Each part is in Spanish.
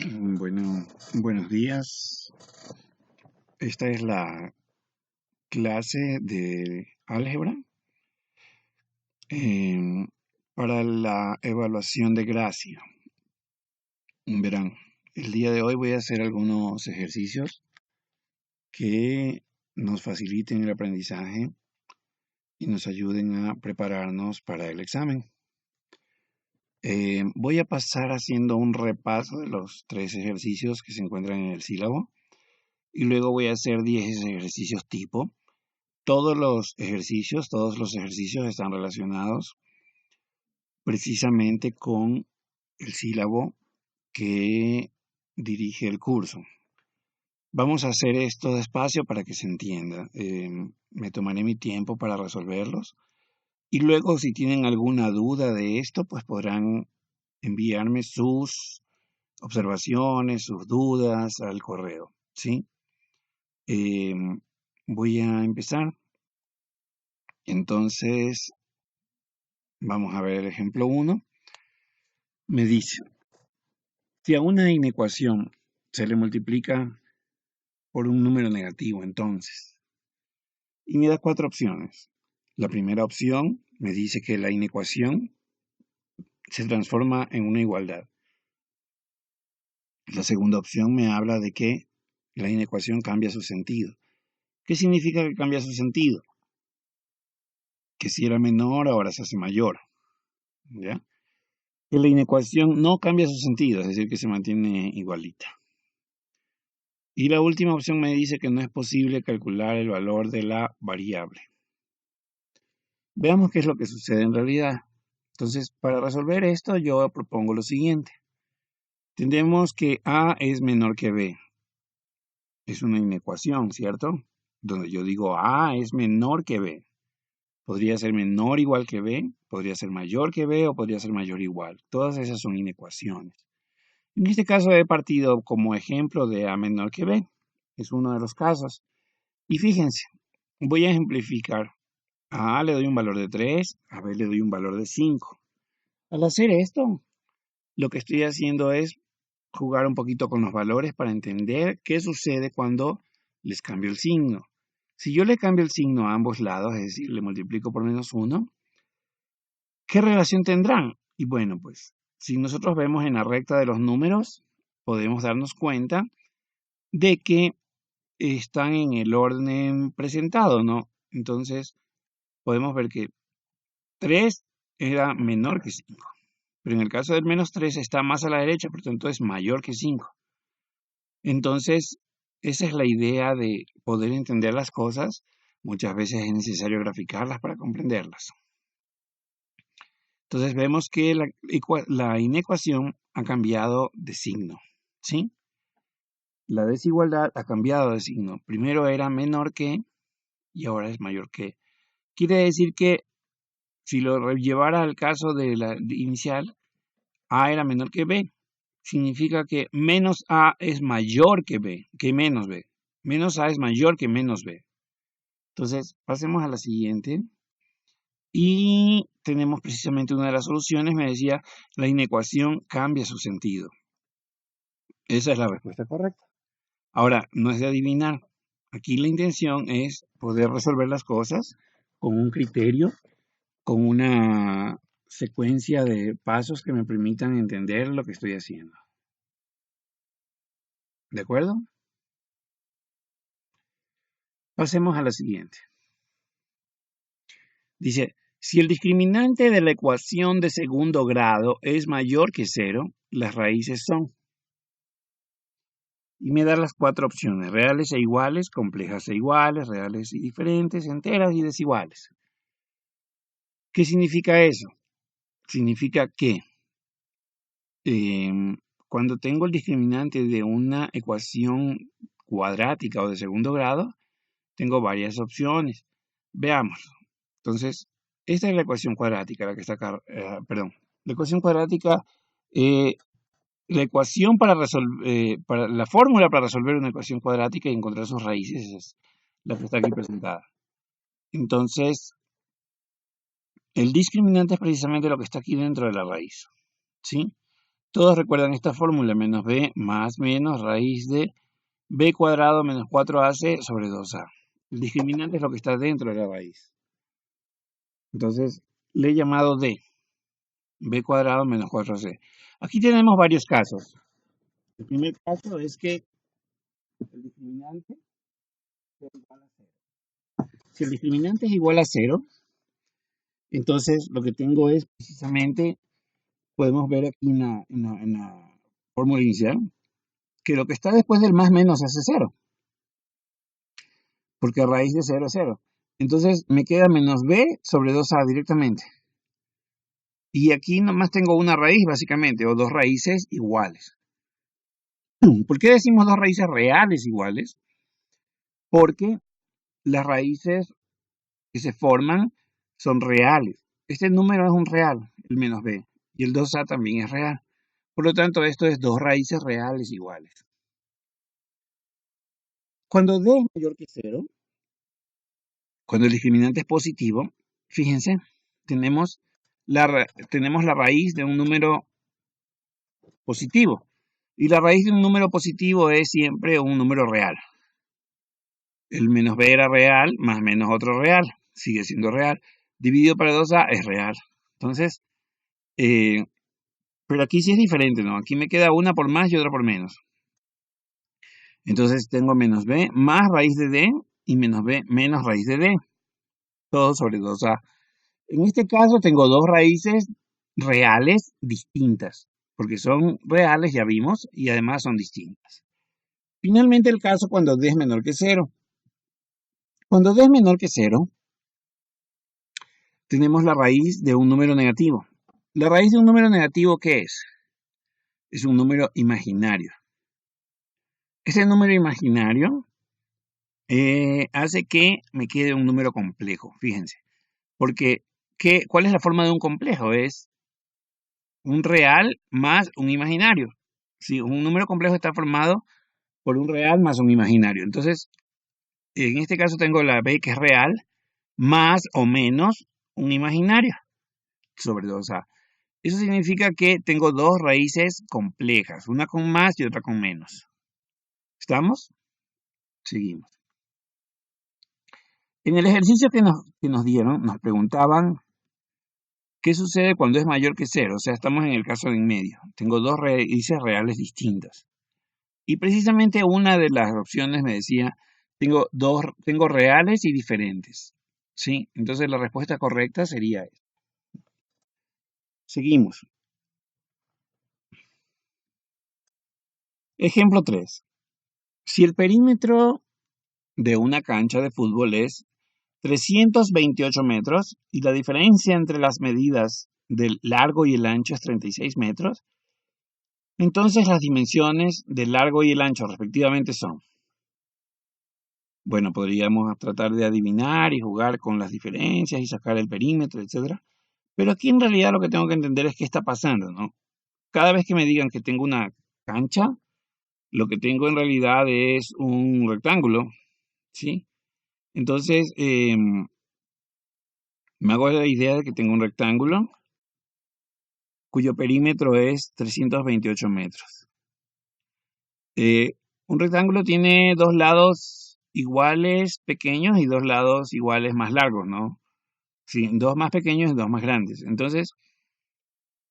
Buenos días. Esta es la clase de álgebra em, para la evaluación de Gracia. Verán, el día de hoy voy a hacer algunos ejercicios que nos faciliten el aprendizaje y nos ayuden a prepararnos para el examen. Voy a pasar haciendo un repaso de los 3 ejercicios que se encuentran en el sílabo y luego voy a hacer 10 ejercicios tipo. Todos los ejercicios están relacionados precisamente con el sílabo que dirige el curso. Vamos a hacer esto despacio para que se entienda. Me tomaré mi tiempo para resolverlos. Y luego, si tienen alguna duda de esto, pues podrán enviarme sus observaciones, sus dudas al correo, ¿sí? Voy a empezar. Entonces, vamos a ver el ejemplo 1. Me dice, si a una inecuación se le multiplica por un número negativo, entonces, y me da 4 opciones. La primera opción me dice que la inecuación se transforma en una igualdad. La segunda opción me habla de que la inecuación cambia su sentido. ¿Qué significa que cambia su sentido? Que si era menor, ahora se hace mayor. ¿Ya? Que la inecuación no cambia su sentido, es decir, que se mantiene igualita. Y la última opción me dice que no es posible calcular el valor de la variable. Veamos qué es lo que sucede en realidad. Entonces, para resolver esto, yo propongo lo siguiente. Entendemos que A es menor que B. Es una inecuación, ¿cierto? Donde yo digo A es menor que B. Podría ser menor igual que B, podría ser mayor que B o podría ser mayor igual. Todas esas son inecuaciones. En este caso he partido como ejemplo de A menor que B. Es uno de los casos. Y fíjense, voy a ejemplificar. A le doy un valor de 3, a B le doy un valor de 5. Al hacer esto, lo que estoy haciendo es jugar un poquito con los valores para entender qué sucede cuando les cambio el signo. Si yo le cambio el signo a ambos lados, es decir, le multiplico por -1, ¿qué relación tendrán? Y bueno, pues si nosotros vemos en la recta de los números, podemos darnos cuenta de que están en el orden presentado, ¿no? Entonces, podemos ver que 3 era menor que 5. Pero en el caso del -3 está más a la derecha, por tanto es mayor que 5. Entonces, esa es la idea de poder entender las cosas. Muchas veces es necesario graficarlas para comprenderlas. Entonces vemos que la inecuación ha cambiado de signo, ¿sí? La desigualdad ha cambiado de signo. Primero era menor que y ahora es mayor que. Quiere decir que si lo llevara al caso de la inicial, A era menor que B. Significa que menos A es mayor que B, que menos B. Menos A es mayor que menos B. Entonces, pasemos a la siguiente. Y tenemos precisamente una de las soluciones, me decía, la inecuación cambia su sentido. Esa es la respuesta correcta. Ahora, no es de adivinar. Aquí la intención es poder resolver las cosas con un criterio, con una secuencia de pasos que me permitan entender lo que estoy haciendo. ¿De acuerdo? Pasemos a la siguiente. Dice, si el discriminante de la ecuación de segundo grado es mayor que 0, las raíces son. Y me da las 4 opciones, reales e iguales, complejas e iguales, reales y diferentes, enteras y desiguales. ¿Qué significa eso? Significa que cuando tengo el discriminante de una ecuación cuadrática o de segundo grado, tengo varias opciones. Veamos. Entonces, esta es la ecuación cuadrática, la que está acá, la ecuación cuadrática, la ecuación para resolver, la fórmula para resolver una ecuación cuadrática y encontrar sus raíces es la que está aquí presentada. Entonces, el discriminante es precisamente lo que está aquí dentro de la raíz, ¿sí? Todos recuerdan esta fórmula, menos b más menos raíz de b cuadrado menos 4ac sobre 2a. El discriminante es lo que está dentro de la raíz. Entonces, le he llamado d, b cuadrado menos 4ac. Aquí tenemos varios casos. El primer caso es que el discriminante sea igual a 0. Si el discriminante es igual a 0, entonces lo que tengo es precisamente, podemos ver aquí en la fórmula inicial, que lo que está después del más menos hace 0, porque raíz de 0 es 0. Entonces me queda menos b sobre 2a directamente. Y aquí nomás tengo una raíz básicamente, o dos raíces iguales. ¿Por qué decimos dos raíces reales iguales? Porque las raíces que se forman son reales. Este número es un real, el menos b, y el 2a también es real. Por lo tanto, esto es dos raíces reales iguales. Cuando d es mayor que 0, cuando el discriminante es positivo, fíjense, tenemos la raíz de un número positivo. Y la raíz de un número positivo es siempre un número real. El menos b era real, más menos otro real, sigue siendo real. Dividido para 2a es real. Entonces, pero aquí sí es diferente, ¿no? Aquí me queda una por más y otra por menos. Entonces tengo menos b más raíz de d y menos b menos raíz de d. Todo sobre 2a. En este caso tengo dos raíces reales distintas, porque son reales, ya vimos, y además son distintas. Finalmente el caso cuando d es menor que 0. Cuando d es menor que 0, tenemos la raíz de un número negativo. ¿La raíz de un número negativo qué es? Es un número imaginario. Ese número imaginario hace que me quede un número complejo, fíjense. Porque, ¿cuál es la forma de un complejo? Es un real más un imaginario. Si un número complejo está formado por un real más un imaginario. Entonces, en este caso tengo la b que es real más o menos un imaginario sobre 2a. Eso significa que tengo dos raíces complejas, una con más y otra con menos. ¿Estamos? Seguimos. En el ejercicio que nos dieron, nos preguntaban qué sucede cuando es mayor que 0. O sea, estamos en el caso de en medio. Tengo dos raíces reales distintas. Y precisamente una de las opciones me decía, tengo reales y diferentes. ¿Sí? Entonces la respuesta correcta sería esta. Seguimos. Ejemplo 3. Si el perímetro de una cancha de fútbol es 328 metros y la diferencia entre las medidas del largo y el ancho es 36 metros, entonces las dimensiones del largo y el ancho respectivamente son. Bueno, podríamos tratar de adivinar y jugar con las diferencias y sacar el perímetro, etc. Pero aquí en realidad lo que tengo que entender es qué está pasando, ¿no? Cada vez que me digan que tengo una cancha, lo que tengo en realidad es un rectángulo, ¿sí? Entonces, me hago la idea de que tengo un rectángulo cuyo perímetro es 328 metros. Un rectángulo tiene dos lados iguales pequeños y dos lados iguales más largos, ¿no? Sí, dos más pequeños y dos más grandes. Entonces,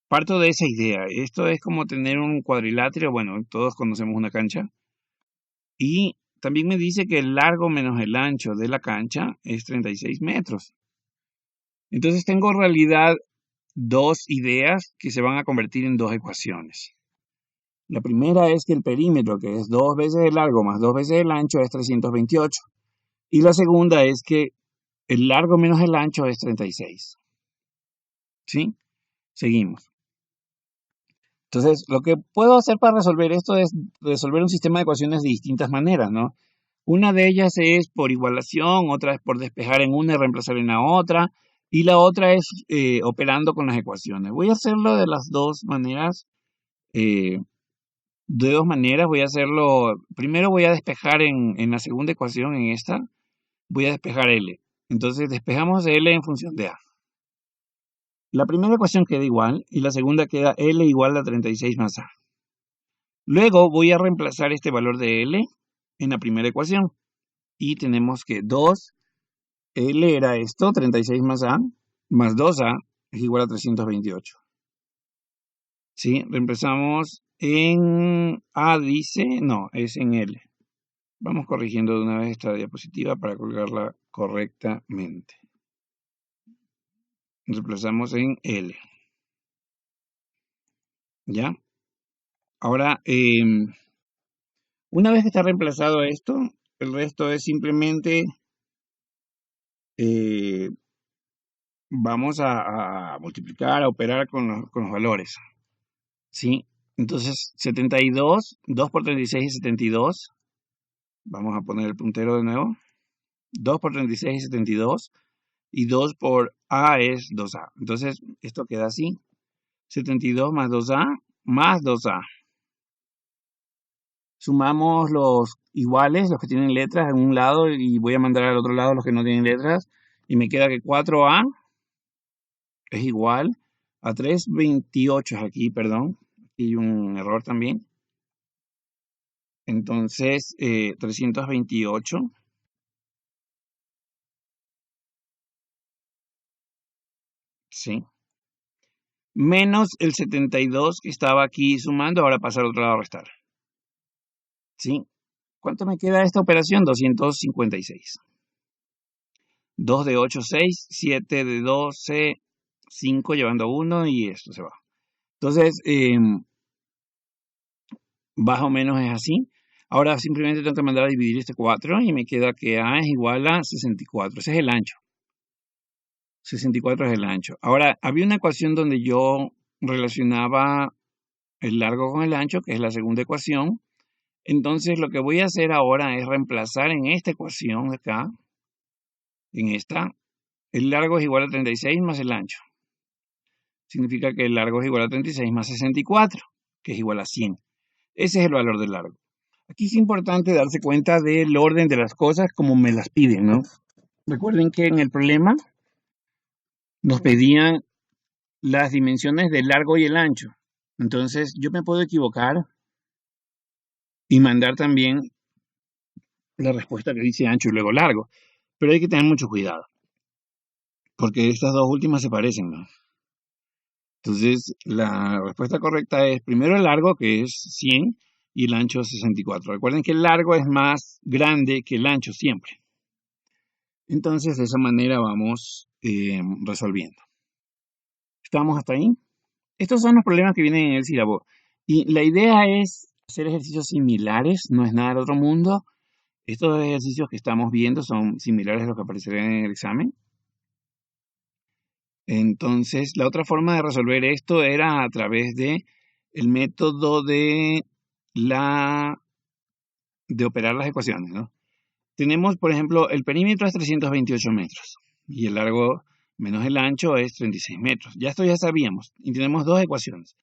parto de esa idea. Esto es como tener un cuadrilátero, bueno, todos conocemos una cancha. Y también me dice que el largo menos el ancho de la cancha es 36 metros. Entonces tengo en realidad dos ideas que se van a convertir en dos ecuaciones. La primera es que el perímetro, que es 2 veces el largo más 2 veces el ancho, es 328. Y la segunda es que el largo menos el ancho es 36. ¿Sí? Seguimos. Entonces, lo que puedo hacer para resolver esto es resolver un sistema de ecuaciones de distintas maneras, ¿no? Una de ellas es por igualación, otra es por despejar en una y reemplazar en la otra, y la otra es operando con las ecuaciones. Voy a hacerlo de las dos maneras. Voy a hacerlo, primero voy a despejar en la segunda ecuación, en esta, voy a despejar L. Entonces despejamos L en función de A. La primera ecuación queda igual y la segunda queda L igual a 36 más A. Luego voy a reemplazar este valor de L en la primera ecuación. Y tenemos que 2, L era esto, 36 más A, más 2A es igual a 328. ¿Sí? Reemplazamos en A, dice, no, es en L. Vamos corrigiendo de una vez esta diapositiva para colgarla correctamente. Reemplazamos en L. ¿Ya? Ahora, una vez que está reemplazado esto, el resto es simplemente vamos a multiplicar, a operar con los valores. ¿Sí? Entonces, 72, 2 por 36 es 72. Vamos a poner el puntero de nuevo. 2 por 36 es 72. Y 2 por A es 2A. Entonces, esto queda así. 72 más 2A más 2A. Sumamos los iguales, los que tienen letras en un lado, y voy a mandar al otro lado los que no tienen letras. Y me queda que 4A es igual a 328 aquí, perdón. Aquí hay un error también. Entonces, 328 ¿sí? Menos el 72 que estaba aquí sumando, ahora pasar al otro lado a restar. ¿Sí? ¿Cuánto me queda esta operación? 256. 2 de 8, 6, 7 de 12, 5 llevando 1 y esto se va. Entonces, más o menos es así. Ahora simplemente tengo que mandar a dividir este 4 y me queda que A es igual a 64. Ese es el ancho. 64 es el ancho. Ahora, había una ecuación donde yo relacionaba el largo con el ancho, que es la segunda ecuación. Entonces, lo que voy a hacer ahora es reemplazar en esta ecuación de acá, en esta, el largo es igual a 36 más el ancho. Significa que el largo es igual a 36 más 64, que es igual a 100. Ese es el valor del largo. Aquí es importante darse cuenta del orden de las cosas como me las piden, ¿no? Recuerden que en el problema nos pedían las dimensiones del largo y el ancho. Entonces, yo me puedo equivocar y mandar también la respuesta que dice ancho y luego largo. Pero hay que tener mucho cuidado, porque estas dos últimas se parecen, ¿no? Entonces, la respuesta correcta es primero el largo, que es 100, y el ancho 64. Recuerden que el largo es más grande que el ancho siempre. Entonces, de esa manera vamos resolviendo. ¿Estamos hasta ahí? Estos son los problemas que vienen en el sílabo. Y la idea es hacer ejercicios similares, no es nada del otro mundo. Estos ejercicios que estamos viendo son similares a los que aparecerán en el examen. Entonces, la otra forma de resolver esto era a través de el método de operar las ecuaciones, ¿no? Tenemos, por ejemplo, el perímetro es 328 metros y el largo menos el ancho es 36 metros. Ya esto ya sabíamos. Y tenemos dos ecuaciones.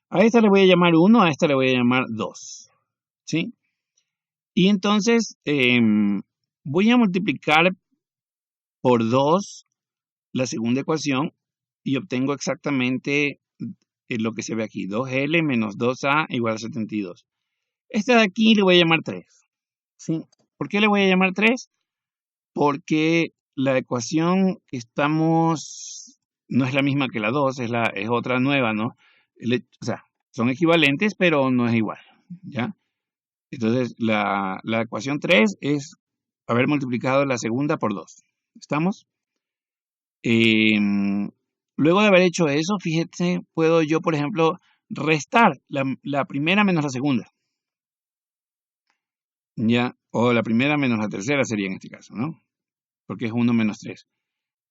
A esta le voy a llamar 1, a esta le voy a llamar 2. ¿Sí? Y entonces voy a multiplicar por 2 la segunda ecuación y obtengo exactamente lo que se ve aquí. 2L menos 2A igual a 72. Esta de aquí le voy a llamar 3. ¿Sí? ¿Por qué le voy a llamar 3? Porque la ecuación que estamos no es la misma que la 2, es otra nueva, ¿no? O sea, son equivalentes, pero no es igual, ¿ya? Entonces, la ecuación 3 es haber multiplicado la segunda por 2. ¿Estamos? Luego de haber hecho eso, fíjense, puedo yo, por ejemplo, restar la primera menos la segunda. ¿Ya? O la primera menos la tercera sería en este caso, ¿no? Porque es 1 menos 3.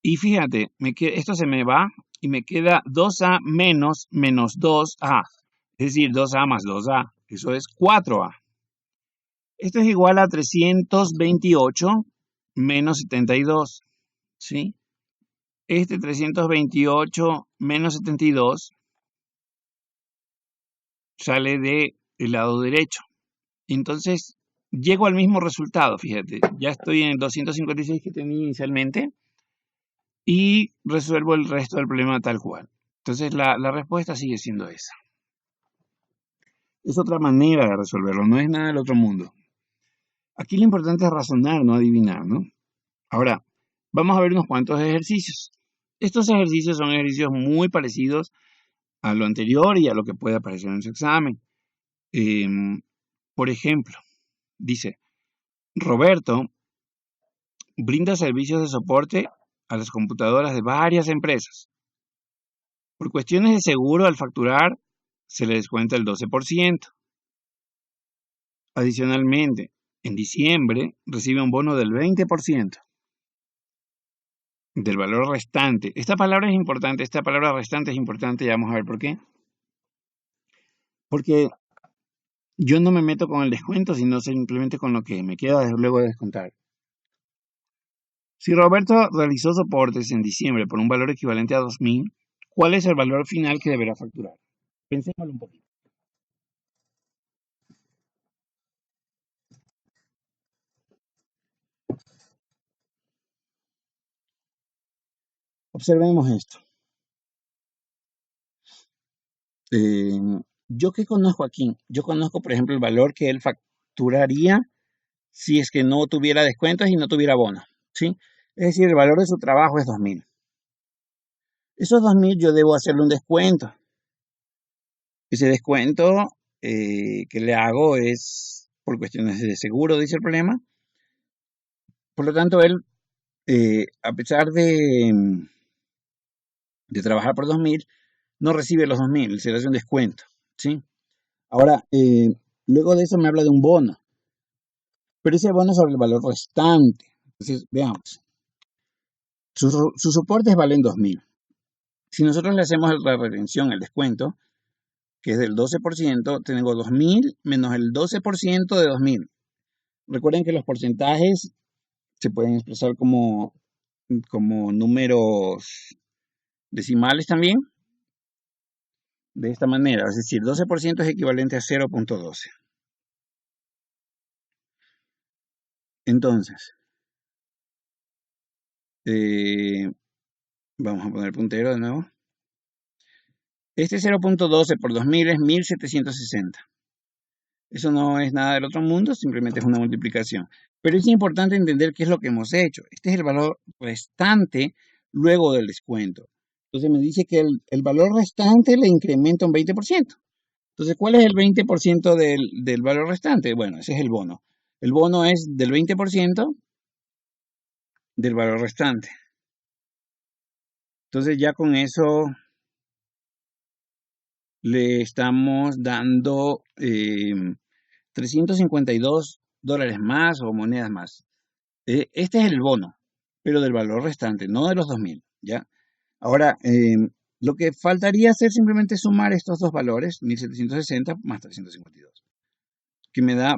Y fíjate, esto se me va y me queda 2A menos 2A. Es decir, 2A más 2A. Eso es 4A. Esto es igual a 328 menos 72. ¿Sí? Este 328 menos 72 sale del lado derecho. Entonces, llego al mismo resultado, fíjate. Ya estoy en el 256 que tenía inicialmente y resuelvo el resto del problema tal cual. Entonces la respuesta sigue siendo esa. Es otra manera de resolverlo, no es nada del otro mundo. Aquí lo importante es razonar, no adivinar, ¿no? Ahora, vamos a ver unos cuantos ejercicios. Estos ejercicios son ejercicios muy parecidos a lo anterior y a lo que puede aparecer en su examen. Por ejemplo, dice, Roberto brinda servicios de soporte a las computadoras de varias empresas. Por cuestiones de seguro, al facturar, se le descuenta el 12%. Adicionalmente, en diciembre recibe un bono del 20% del valor restante. Esta palabra es importante, esta palabra restante es importante, y vamos a ver por qué. Porque yo no me meto con el descuento, sino simplemente con lo que me queda luego de descontar. Si Roberto realizó soportes en diciembre por un valor equivalente a 2.000, ¿cuál es el valor final que deberá facturar? Pensémoslo un poquito. Observemos esto. ¿Yo qué conozco aquí? Yo conozco, por ejemplo, el valor que él facturaría si es que no tuviera descuentos y no tuviera bono, ¿sí? Es decir, el valor de su trabajo es 2.000. Esos 2.000 yo debo hacerle un descuento. Ese descuento que le hago es por cuestiones de seguro, dice el problema. Por lo tanto, él, a pesar de trabajar por 2.000, no recibe los 2.000, se le hace un descuento, ¿sí? Ahora, luego de eso me habla de un bono, pero ese bono es sobre el valor restante. Entonces, veamos. Sus soportes valen 2.000. Si nosotros le hacemos la retención, el descuento, que es del 12%, tengo 2.000 menos el 12% de 2.000. Recuerden que los porcentajes se pueden expresar como números decimales también, de esta manera, es decir, 12% es equivalente a 0.12. Entonces, vamos a poner puntero de nuevo. Este 0.12 por 2.000 es 1.760. Eso no es nada del otro mundo, simplemente es una multiplicación. Pero es importante entender qué es lo que hemos hecho. Este es el valor restante luego del descuento. Entonces me dice que el valor restante le incrementa un 20%. Entonces, ¿cuál es el 20% del valor restante? Bueno, ese es el bono. El bono es del 20% del valor restante. Entonces ya con eso le estamos dando $352 más o monedas más. Este es el bono, pero del valor restante, no de los 2.000, ¿ya? Ahora, lo que faltaría hacer simplemente sumar estos dos valores, 1.760 más 352, que me da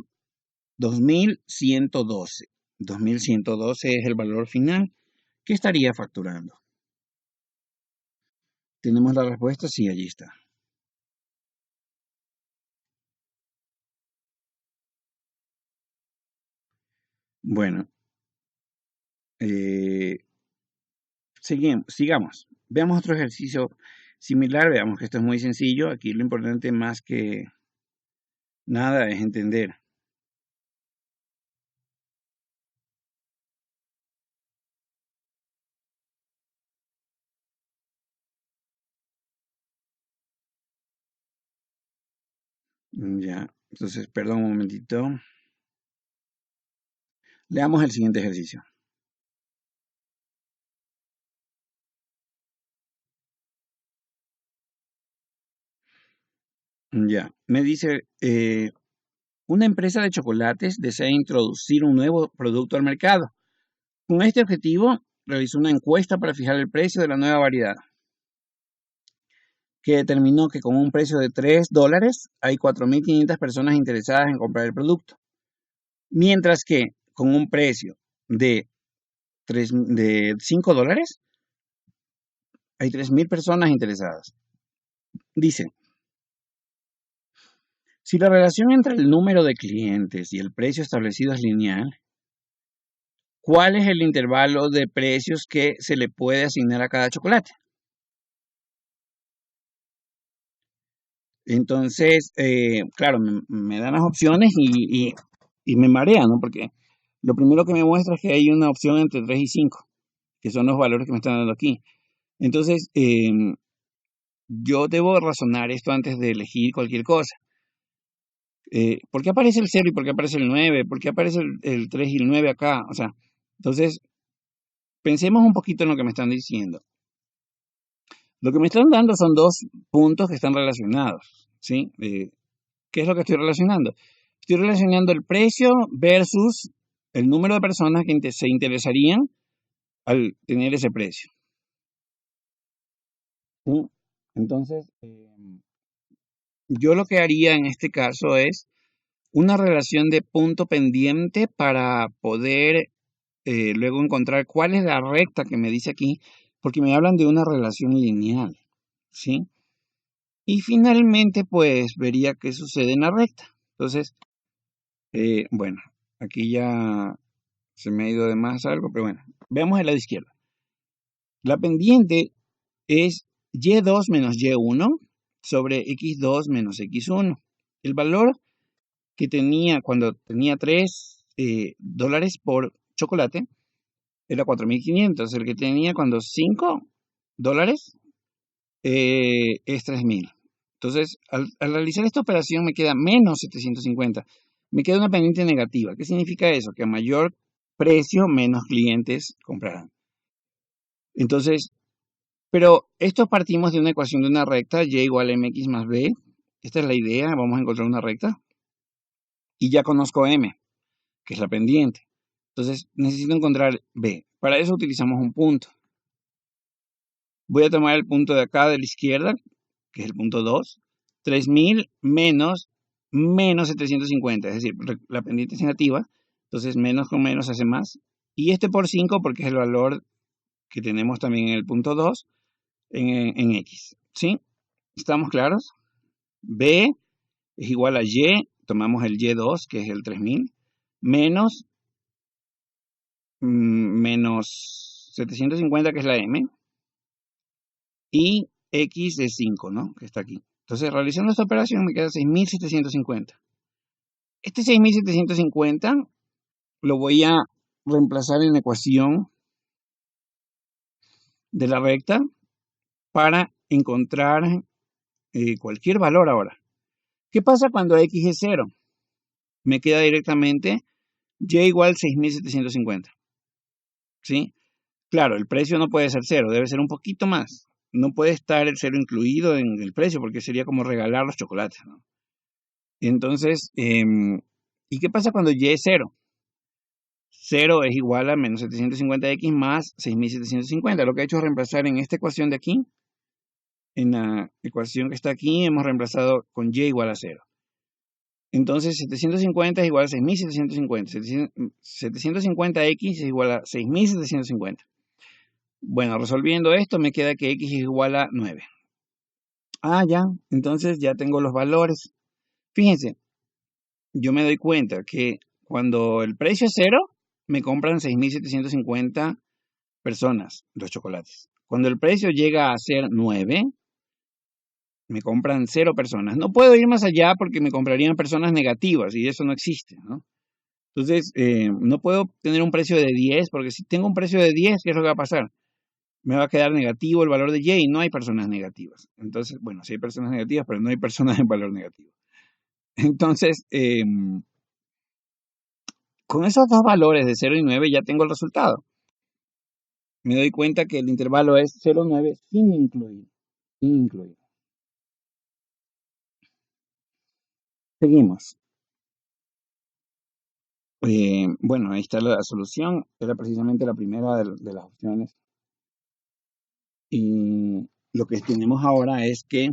2.112. 2.112 es el valor final que estaría facturando. ¿Tenemos la respuesta? Sí, allí está. Bueno, sigamos. Veamos otro ejercicio similar. Veamos que esto es muy sencillo. Aquí lo importante más que nada es entender. Ya, entonces, perdón un momentito. Leamos el siguiente ejercicio. Ya, me dice, una empresa de chocolates desea introducir un nuevo producto al mercado. Con este objetivo, realizó una encuesta para fijar el precio de la nueva variedad, que determinó que con un precio de $3 hay 4.500 personas interesadas en comprar el producto, mientras que con un precio de $5 hay 3.000 personas interesadas. Dice, si la relación entre el número de clientes y el precio establecido es lineal, ¿cuál es el intervalo de precios que se le puede asignar a cada chocolate? Entonces, claro, me dan las opciones y me marea, ¿no? Porque lo primero que me muestra es que hay una opción entre 3 y 5, que son los valores que me están dando aquí. Entonces, yo debo razonar esto antes de elegir cualquier cosa. ¿Por qué aparece el 0 y por qué aparece el 9? ¿Por qué aparece el 3 y el 9 acá? O sea, entonces, pensemos un poquito en lo que me están diciendo. Lo que me están dando son dos puntos que están relacionados, ¿sí? ¿Qué es lo que estoy relacionando? Estoy relacionando el precio versus el número de personas que se interesarían al tener ese precio, ¿sí? Entonces, yo lo que haría en este caso es una relación de punto pendiente para poder luego encontrar cuál es la recta que me dice aquí, porque me hablan de una relación lineal, ¿sí? Y finalmente, pues vería qué sucede en la recta. Entonces, bueno, aquí ya se me ha ido de más algo, pero bueno, veamos el lado izquierdo. La pendiente es y2 menos y1 sobre x2 menos x1. El valor que tenía cuando tenía 3 dólares por chocolate era 4.500. El que tenía cuando 5 dólares es 3.000. Entonces, al realizar esta operación me queda menos 750. Me queda una pendiente negativa. ¿Qué significa eso? Que a mayor precio, menos clientes comprarán. Entonces, pero esto partimos de una ecuación de una recta, y igual a mx más b. Esta es la idea, vamos a encontrar una recta. Y ya conozco m, que es la pendiente. Entonces, necesito encontrar b. Para eso utilizamos un punto. Voy a tomar el punto de acá de la izquierda, que es el punto 2. 3.000 menos 750, es decir, la pendiente es negativa, entonces menos con menos hace más. Y este por 5 porque es el valor que tenemos también en el punto 2 en x, ¿sí? ¿Estamos claros? B es igual a y, tomamos el y2, que es el 3.000, menos 750, que es la m, y x es 5, ¿no? Que está aquí. Entonces, realizando esta operación me queda 6.750. Este 6.750 lo voy a reemplazar en la ecuación de la recta para encontrar cualquier valor ahora. ¿Qué pasa cuando x es 0? Me queda directamente y igual 6.750. ¿Sí? Claro, el precio no puede ser 0, debe ser un poquito más. No puede estar el 0 incluido en el precio porque sería como regalar los chocolates, ¿no? Entonces, ¿y qué pasa cuando y es 0? 0 es igual a menos 750x más 6.750. Lo que he hecho es reemplazar en esta ecuación de aquí, en la ecuación que está aquí, hemos reemplazado con y igual a 0. Entonces, 750 es igual a 6.750. 750x es igual a 6.750. Bueno, resolviendo esto, me queda que x es igual a 9. Ah, ya. Entonces ya tengo los valores. Fíjense, yo me doy cuenta que cuando el precio es 0, me compran 6.750 personas los chocolates. Cuando el precio llega a ser 9, me compran 0 personas. No puedo ir más allá porque me comprarían personas negativas y eso no existe, ¿no? Entonces, no puedo tener un precio de 10 porque si tengo un precio de 10, ¿qué es lo que va a pasar? Me va a quedar negativo el valor de y no hay personas negativas. Entonces, bueno, sí hay personas negativas, pero no hay personas en valor negativo. Entonces, con esos dos valores de 0 y 9 ya tengo el resultado. Me doy cuenta que el intervalo es 0,9 sin incluir. Sin incluir. Seguimos. Bueno, ahí está la solución. Era precisamente la primera de las opciones. Y lo que tenemos ahora es que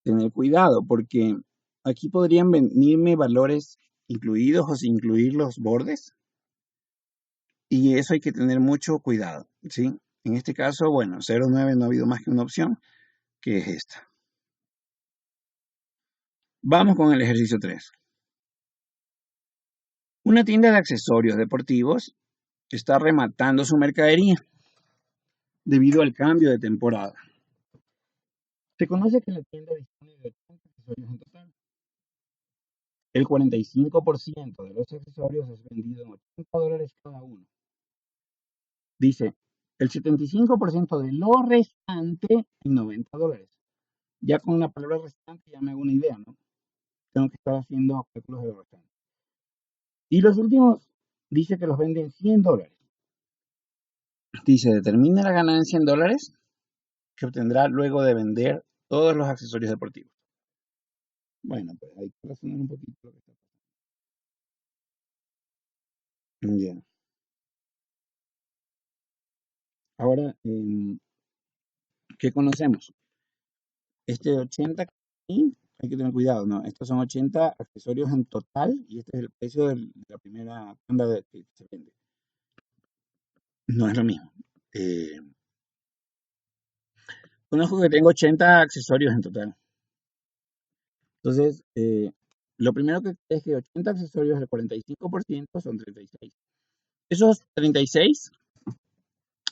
tener cuidado porque aquí podrían venirme valores incluidos o sin incluir los bordes. Y eso hay que tener mucho cuidado, ¿sí? En este caso, bueno, 0,9 no ha habido más que una opción, que es esta. Vamos con el ejercicio 3. Una tienda de accesorios deportivos está rematando su mercadería debido al cambio de temporada. Se conoce que la tienda dispone de 80 accesorios en total. El 45% de los accesorios es vendido en $80 cada uno. Dice, el 75% de lo restante en $90. Ya con la palabra restante ya me hago una idea, ¿no? Tengo que estar haciendo cálculos de lo restante. Y los últimos, dice que los venden $100. Dice, determina la ganancia en dólares que obtendrá luego de vender todos los accesorios deportivos. Bueno, pues hay que razonar un poquito lo que está pasando. Ya. Ahora, ¿qué conocemos? Este 80 y hay que tener cuidado, ¿no? Estos son 80 accesorios en total y este es el precio de la primera tanda que se vende. No es lo mismo. Conozco que tengo 80 accesorios en total. Entonces, lo primero que es que 80 accesorios del 45% son 36. Esos 36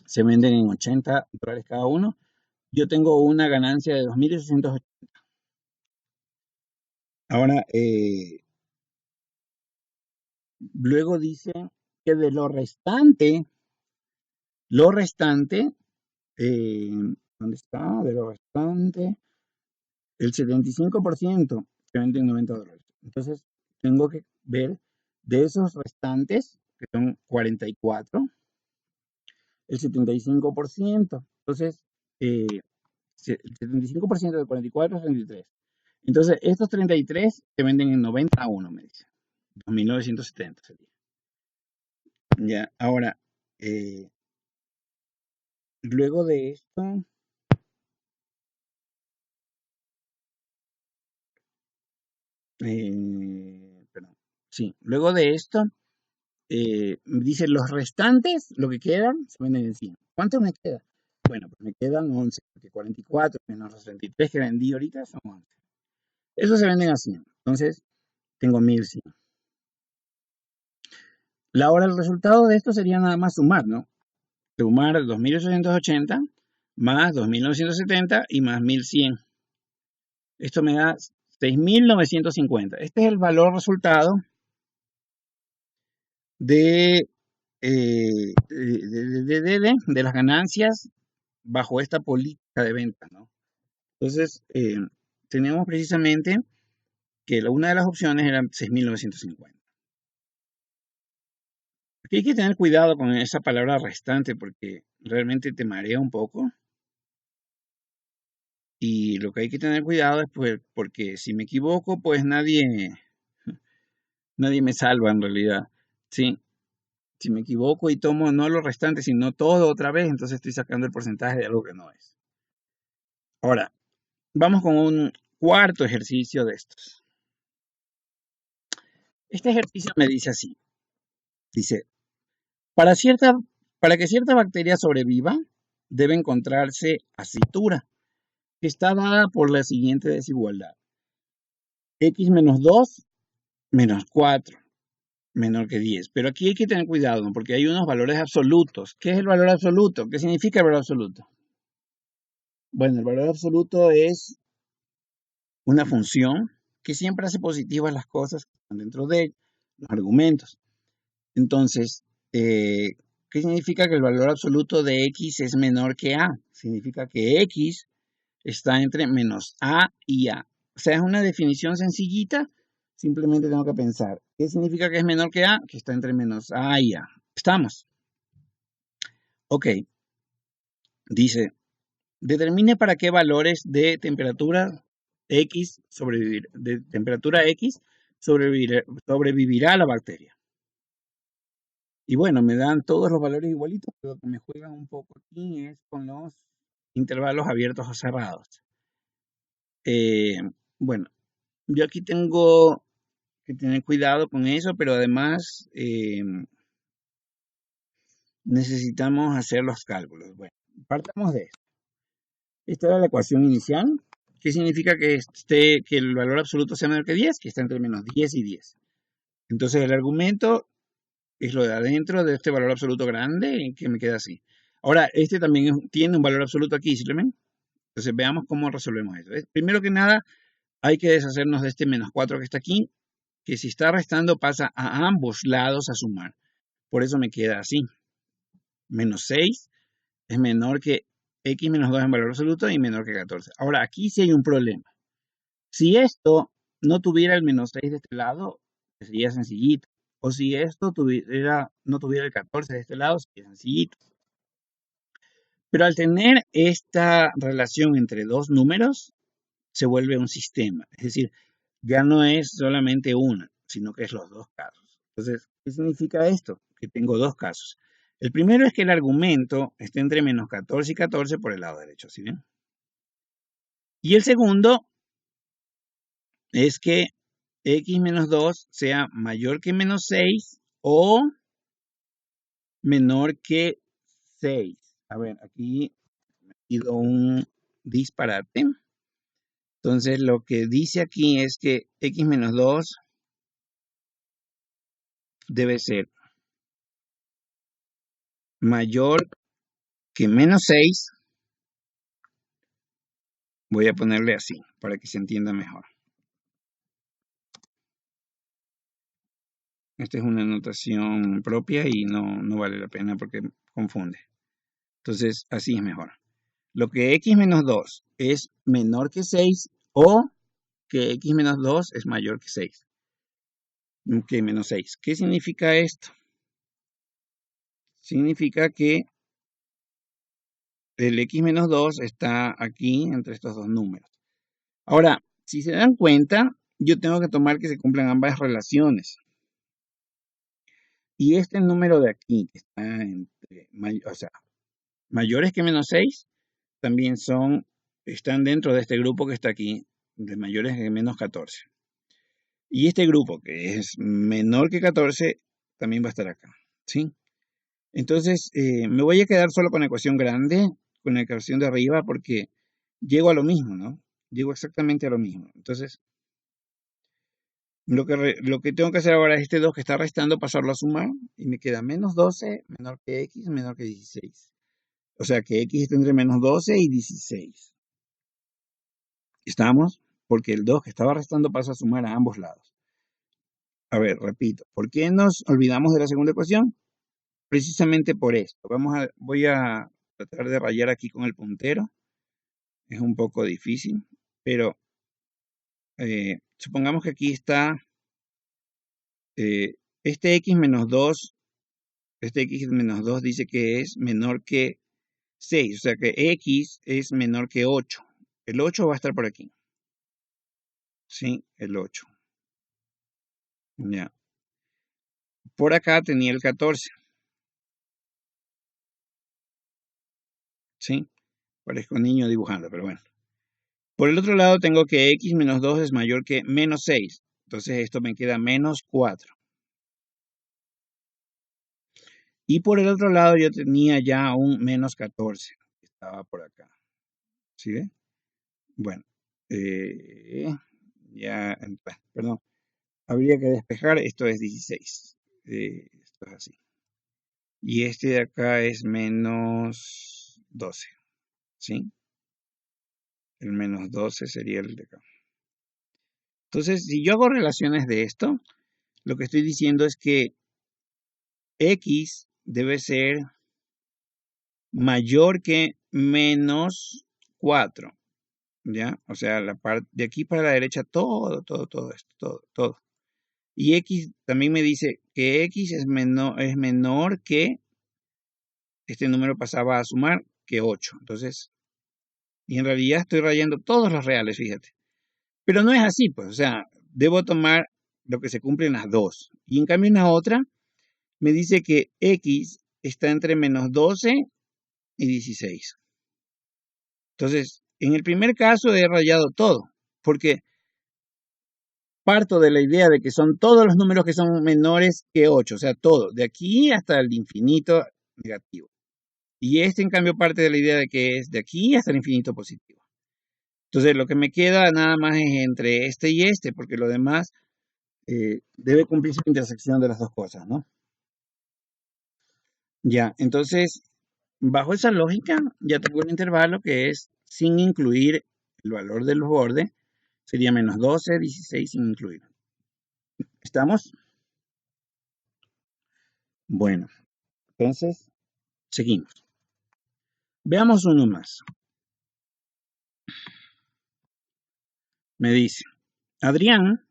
se venden en $80 cada uno. Yo tengo una ganancia de 2.880. Ahora, luego dice que de lo restante, ¿dónde está? De lo restante, el 75% se vende en $90. Entonces, tengo que ver de esos restantes, que son 44, el 75%. Entonces, el 75% de 44 es 33. Entonces, estos 33 se venden en 91, me dice. 2.970 sería. Ya, ahora, luego de esto, perdón, sí, luego de esto, dice los restantes, lo que quedan, se venden en 100. ¿Cuánto me queda? Bueno, pues me quedan 11, porque 44 menos los 33 que vendí ahorita son 11. Eso se venden a 100. Entonces, tengo 1.100. Ahora, el resultado de esto sería nada más sumar, ¿no? Sumar 2.880 más 2.970 y más 1.100. Esto me da 6.950. Este es el valor resultado de, de las ganancias bajo esta política de venta, ¿no? Entonces, tenemos precisamente que una de las opciones era 6.950. Aquí hay que tener cuidado con esa palabra restante porque realmente te marea un poco. Y lo que hay que tener cuidado es pues, porque si me equivoco, pues nadie me salva en realidad. Sí, si me equivoco y tomo no lo restante, sino todo otra vez, entonces estoy sacando el porcentaje de algo que no es. Ahora, vamos con un cuarto ejercicio de estos. Este ejercicio me dice así. Dice, para, para que cierta bacteria sobreviva, debe encontrarse acitura, que está dada por la siguiente desigualdad. X menos 2 menos 4 menor que 10. Pero aquí hay que tener cuidado, ¿no? Porque hay unos valores absolutos. ¿Qué es el valor absoluto? ¿Qué significa el valor absoluto? Bueno, el valor absoluto es una función que siempre hace positivas las cosas que están dentro de los argumentos. Entonces, ¿qué significa que el valor absoluto de x es menor que a? Significa que x está entre menos a y a. O sea, es una definición sencillita. Simplemente tengo que pensar, ¿qué significa que es menor que a? Que está entre menos a y a. ¿Estamos? Ok. Dice, determine para qué valores de temperatura X sobrevivirá la bacteria. Y bueno, me dan todos los valores igualitos, pero lo que me juegan un poco aquí es con los intervalos abiertos o cerrados. Bueno, yo aquí tengo que tener cuidado con eso, pero además necesitamos hacer los cálculos. Bueno, partamos de esto. Esta era la ecuación inicial. ¿Qué significa que el valor absoluto sea menor que 10? Que está entre menos 10 y 10. Entonces el argumento es lo de adentro de este valor absoluto grande que me queda así. Ahora, este también tiene un valor absoluto aquí, ¿sí lo ven? Entonces veamos cómo resolvemos esto. Primero que nada, hay que deshacernos de este menos 4 que está aquí, que si está restando pasa a ambos lados a sumar. Por eso me queda así. Menos 6 es menor que x menos 2 en valor absoluto y menor que 14. Ahora, aquí sí hay un problema. Si esto no tuviera el menos 6 de este lado, sería sencillito. O si esto no tuviera el 14 de este lado, sería sencillito. Pero al tener esta relación entre dos números, se vuelve un sistema. Es decir, ya no es solamente una, sino que es los dos casos. Entonces, ¿qué significa esto? Que tengo dos casos. El primero es que el argumento está entre menos 14 y 14 por el lado derecho, ¿sí ven? Y el segundo es que x menos 2 sea mayor que menos 6 o menor que 6. A ver, aquí me pido un disparate. Entonces, lo que dice aquí es que x menos 2 debe ser mayor que menos 6. Voy a ponerle así, para que se entienda mejor. Esta es una notación propia y no vale la pena porque confunde. Entonces, así es mejor. Lo que x menos 2 es menor que 6 o que x menos 2 es mayor que 6. Que menos 6. ¿Qué significa esto? Significa que el x menos 2 está aquí entre estos dos números. Ahora, si se dan cuenta, yo tengo que tomar que se cumplan ambas relaciones. Y este número de aquí, que está entre, o sea, mayores que menos 6, también están dentro de este grupo que está aquí, de mayores que menos 14. Y este grupo, que es menor que 14, también va a estar acá, ¿sí? Entonces, me voy a quedar solo con la ecuación grande, con la ecuación de arriba, porque llego a lo mismo, ¿no? Llego exactamente a lo mismo. Entonces, lo que tengo que hacer ahora es este 2 que está restando, pasarlo a sumar, y me queda menos 12, menor que x, menor que 16. O sea que x está entre menos 12 y 16. ¿Estamos? Porque el 2 que estaba restando pasa a sumar a ambos lados. A ver, repito, ¿por qué nos olvidamos de la segunda ecuación? Precisamente por esto. Voy a tratar de rayar aquí con el puntero. Es un poco difícil, pero supongamos que aquí está este x menos 2. Este x menos 2 dice que es menor que 6, o sea que x es menor que 8. El 8 va a estar por aquí. Sí, el 8. Ya. Por acá tenía el 14. ¿Sí? Parezco un niño dibujando, pero bueno. Por el otro lado tengo que x menos 2 es mayor que menos 6. Entonces esto me queda menos 4. Y por el otro lado yo tenía ya un menos 14. Estaba por acá. ¿Sí ve? Bueno. Perdón. Habría que despejar. Esto es 16. Esto es así. Y este de acá es menos 12. ¿Sí? El menos 12 sería el de acá. Entonces, si yo hago relaciones de esto, lo que estoy diciendo es que x debe ser mayor que menos 4. ¿Ya? O sea, la parte de aquí para la derecha, todo esto, todo. Y x también me dice que x es menor que, este número pasaba a sumar, que 8. Entonces, y en realidad estoy rayando todos los reales, fíjate. Pero no es así, pues, o sea, debo tomar lo que se cumple en las dos. Y en cambio en la otra, me dice que x está entre menos 12 y 16. Entonces, en el primer caso he rayado todo, porque parto de la idea de que son todos los números que son menores que 8, o sea, todo, de aquí hasta el infinito negativo. Y este, en cambio, parte de la idea de que es de aquí hasta el infinito positivo. Entonces, lo que me queda nada más es entre este y este, porque lo demás debe cumplirse la intersección de las dos cosas, ¿no? Ya, entonces, bajo esa lógica, ya tengo un intervalo que es sin incluir el valor del borde, sería menos 12, 16 sin incluir. ¿Estamos? Bueno, entonces, seguimos. Veamos uno más. Me dice, Adrián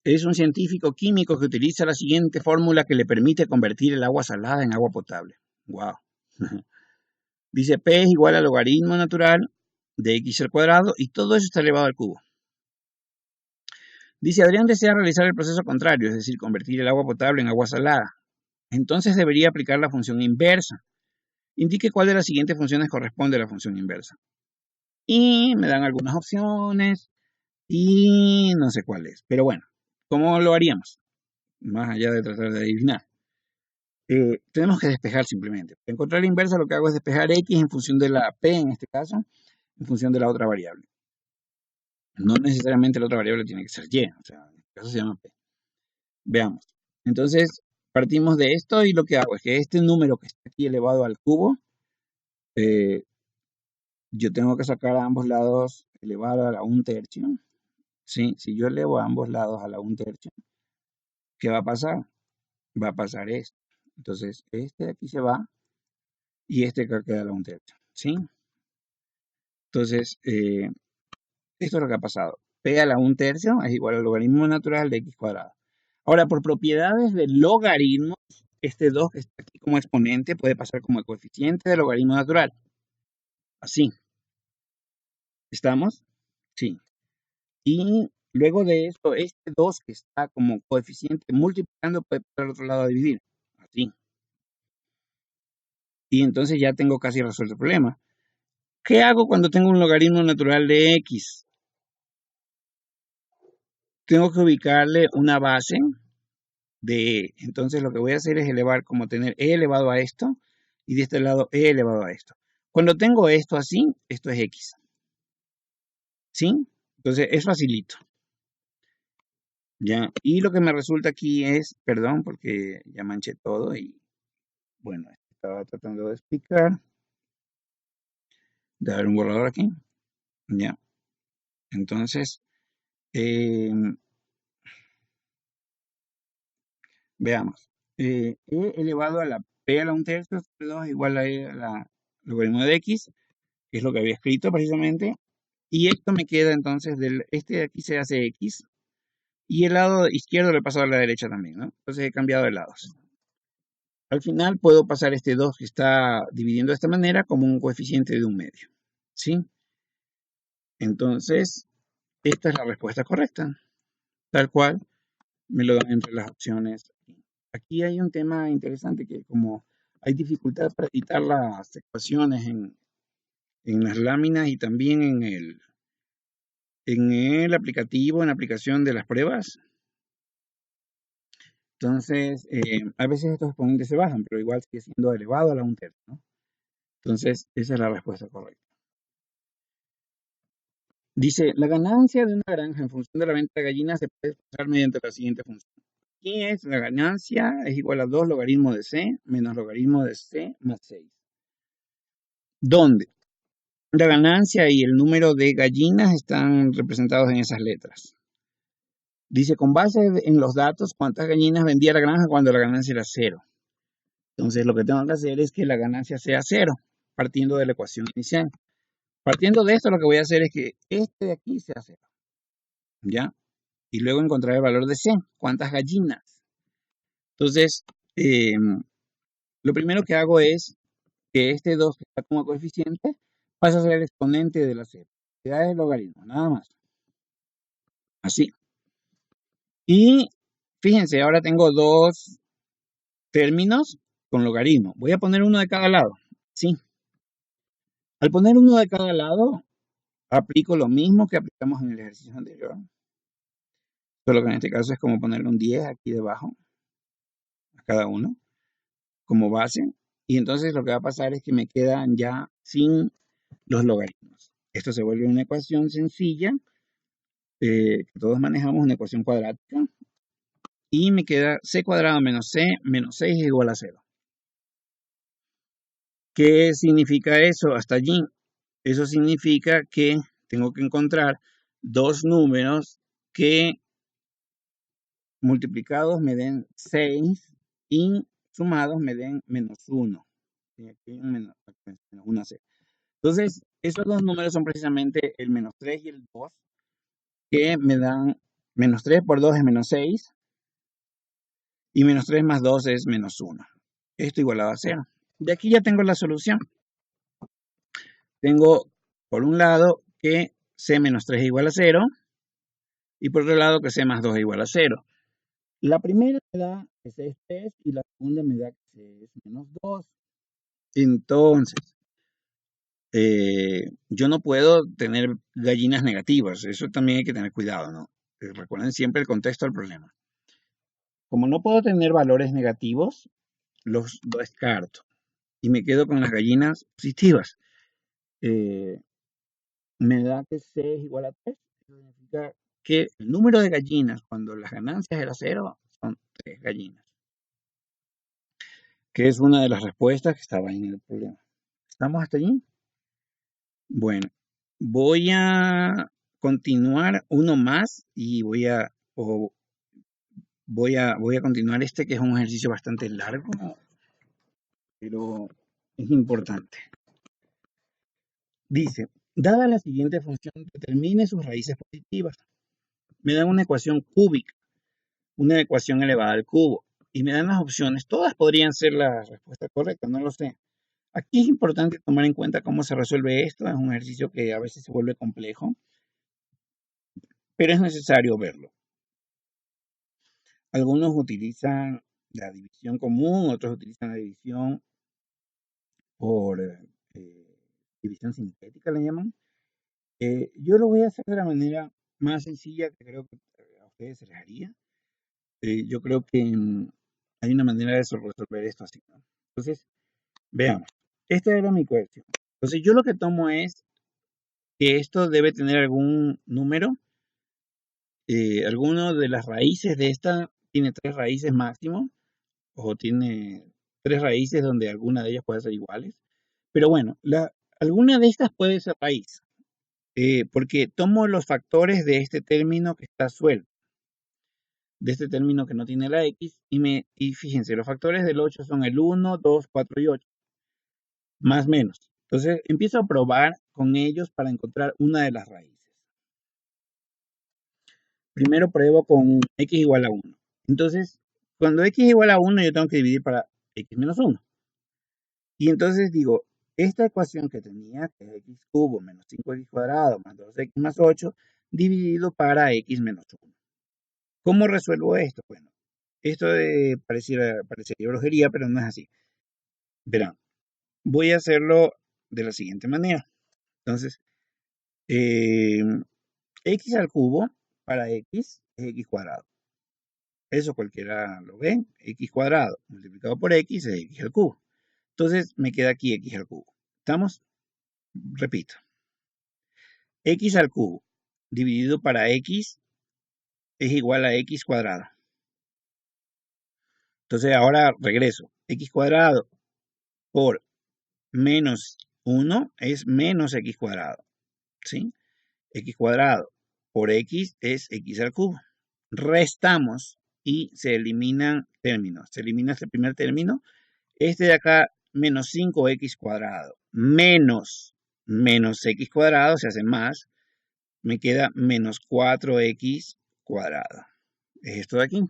es un científico químico que utiliza la siguiente fórmula que le permite convertir el agua salada en agua potable. Wow. Dice P es igual al logaritmo natural de x al cuadrado y todo eso está elevado al cubo. Dice Adrián desea realizar el proceso contrario, es decir, convertir el agua potable en agua salada. Entonces debería aplicar la función inversa. Indique cuál de las siguientes funciones corresponde a la función inversa. Y me dan algunas opciones y no sé cuál es. Pero bueno, ¿cómo lo haríamos? Más allá de tratar de adivinar. Tenemos que despejar simplemente. Para encontrar la inversa lo que hago es despejar x en función de la p, en este caso, en función de la otra variable. No necesariamente la otra variable tiene que ser y, o sea, en este caso se llama p. Veamos. Entonces, partimos de esto y lo que hago es que este número que está aquí elevado al cubo, yo tengo que sacar a ambos lados elevado a la 1/3. ¿Sí? Si yo elevo a ambos lados a la 1/3, ¿qué va a pasar? Va a pasar esto. Entonces, este de aquí se va y este acá queda a la 1/3. ¿Sí? Entonces, esto es lo que ha pasado. P a la 1/3 es igual al logaritmo natural de x cuadrado. Ahora, por propiedades del logaritmo, este 2 que está aquí como exponente puede pasar como el coeficiente del logaritmo natural. Así. ¿Estamos? Sí. Y luego de esto, este 2 que está como coeficiente multiplicando puede pasar al otro lado a dividir. Así. Y entonces ya tengo casi resuelto el problema. ¿Qué hago cuando tengo un logaritmo natural de x? Tengo que ubicarle una base de, entonces lo que voy a hacer es elevar, como tener e elevado a esto, y de este lado e elevado a esto. Cuando tengo esto así, esto es x. ¿Sí? Entonces es facilito. Ya, y lo que me resulta aquí es, perdón, porque ya manché todo y, bueno, estaba tratando de explicar. De dar un borrador aquí. Ya. Entonces, veamos. E elevado a la p a la 1/3 sobre 2 igual a e a la logaritmo de x, que es lo que había escrito precisamente. Y esto me queda entonces este de aquí se hace x. Y el lado izquierdo le paso a la derecha también, ¿no? Entonces he cambiado de lados. Al final puedo pasar este 2 que está dividiendo de esta manera como un coeficiente de 1/2. ¿Sí? Entonces, esta es la respuesta correcta. Tal cual me lo dan entre las opciones. Aquí hay un tema interesante que como hay dificultad para editar las ecuaciones en las láminas y también en el aplicativo, en la aplicación de las pruebas. Entonces, a veces estos exponentes se bajan, pero igual sigue siendo elevado a la 1/3, ¿no? Entonces, esa es la respuesta correcta. Dice, la ganancia de una granja en función de la venta de gallinas se puede expresar mediante la siguiente función. Aquí es la ganancia es igual a 2 logaritmo de c menos logaritmo de c más 6. ¿Dónde? La ganancia y el número de gallinas están representados en esas letras. Dice, con base en los datos, ¿cuántas gallinas vendía la granja cuando la ganancia era 0? Entonces, lo que tengo que hacer es que la ganancia sea 0, partiendo de la ecuación inicial. Partiendo de esto, lo que voy a hacer es que este de aquí sea 0. ¿Ya? Y luego encontrar el valor de c. ¿Cuántas gallinas? Entonces, lo primero que hago es que este 2 que está como coeficiente pasa a ser el exponente de la c. Ya es el logaritmo, nada más. Así. Y fíjense, ahora tengo dos términos con logaritmo. Voy a poner uno de cada lado. Sí. Al poner uno de cada lado, aplico lo mismo que aplicamos en el ejercicio anterior. Solo que en este caso es como ponerle un 10 aquí debajo a cada uno como base. Y entonces lo que va a pasar es que me quedan ya sin los logaritmos. Esto se vuelve una ecuación sencilla que todos manejamos, una ecuación cuadrática. Y me queda c cuadrado menos c menos 6 es igual a 0. ¿Qué significa eso hasta allí? Eso significa que tengo que encontrar dos números que multiplicados me den 6 y sumados me den -1. Y aquí hay un -1 C. Entonces, esos dos números son precisamente el -3 y el 2, que me dan -3 por 2 es -6 y -3 más 2 es -1. Esto igualado a 0. De aquí ya tengo la solución. Tengo, por un lado, que C menos 3 es igual a 0 y por otro lado que C más 2 es igual a 0. La primera me da que C es 3 y la segunda me da que C es -2. Entonces, yo no puedo tener gallinas negativas. Eso también hay que tener cuidado, ¿no? Recuerden siempre el contexto del problema. Como no puedo tener valores negativos, los descarto y me quedo con las gallinas positivas. Me da que C es igual a 3. Eso significa que el número de gallinas cuando las ganancias era 0 son 3 gallinas. Que es una de las respuestas que estaba en el problema. ¿Estamos hasta allí? Bueno, voy a continuar uno más y voy a continuar este, que es un ejercicio bastante largo, pero es importante. Dice, dada la siguiente función, determine sus raíces positivas. Me dan una ecuación cúbica, una ecuación elevada al cubo, y me dan las opciones. Todas podrían ser la respuesta correcta, no lo sé. Aquí es importante tomar en cuenta cómo se resuelve esto. Es un ejercicio que a veces se vuelve complejo, pero es necesario verlo. Algunos utilizan la división común, otros utilizan la división por división sintética, le llaman. Yo lo voy a hacer de la manera más sencilla que creo que a ustedes se les haría. Yo creo que hay una manera de resolver esto así, ¿no? Entonces, veamos. Esta era mi ecuación. Entonces, yo lo que tomo es que esto debe tener algún número. Alguno de las raíces de esta tiene 3 raíces máximo, o tiene 3 raíces donde alguna de ellas puede ser iguales. Pero bueno, alguna de estas puede ser raíz, porque tomo los factores de este término que está suelto, de este término que no tiene la x, y fíjense, los factores del 8 son el 1, 2, 4 y 8, más menos. Entonces empiezo a probar con ellos para encontrar una de las raíces. Primero pruebo con x igual a 1. Entonces, cuando x igual a 1, yo tengo que dividir para x menos 1. Y entonces digo, esta ecuación que tenía, que es x cubo menos 5x cuadrado más 2x más 8, dividido para x menos 1. ¿Cómo resuelvo esto? Bueno, esto parecería brujería, pero no es así. Verán, voy a hacerlo de la siguiente manera. Entonces, x al cubo para x es x cuadrado. Eso cualquiera lo ve. X cuadrado multiplicado por x es x al cubo. Entonces me queda aquí x al cubo. ¿Estamos? Repito. X al cubo dividido para x es igual a x cuadrado. Entonces ahora regreso. X cuadrado por menos 1 es menos x cuadrado. ¿Sí? X cuadrado por x es x al cubo. Restamos y se eliminan términos. Se elimina este primer término. Este de acá, menos 5x cuadrado, menos x cuadrado, se hace más, me queda menos 4x cuadrado. Es esto de aquí.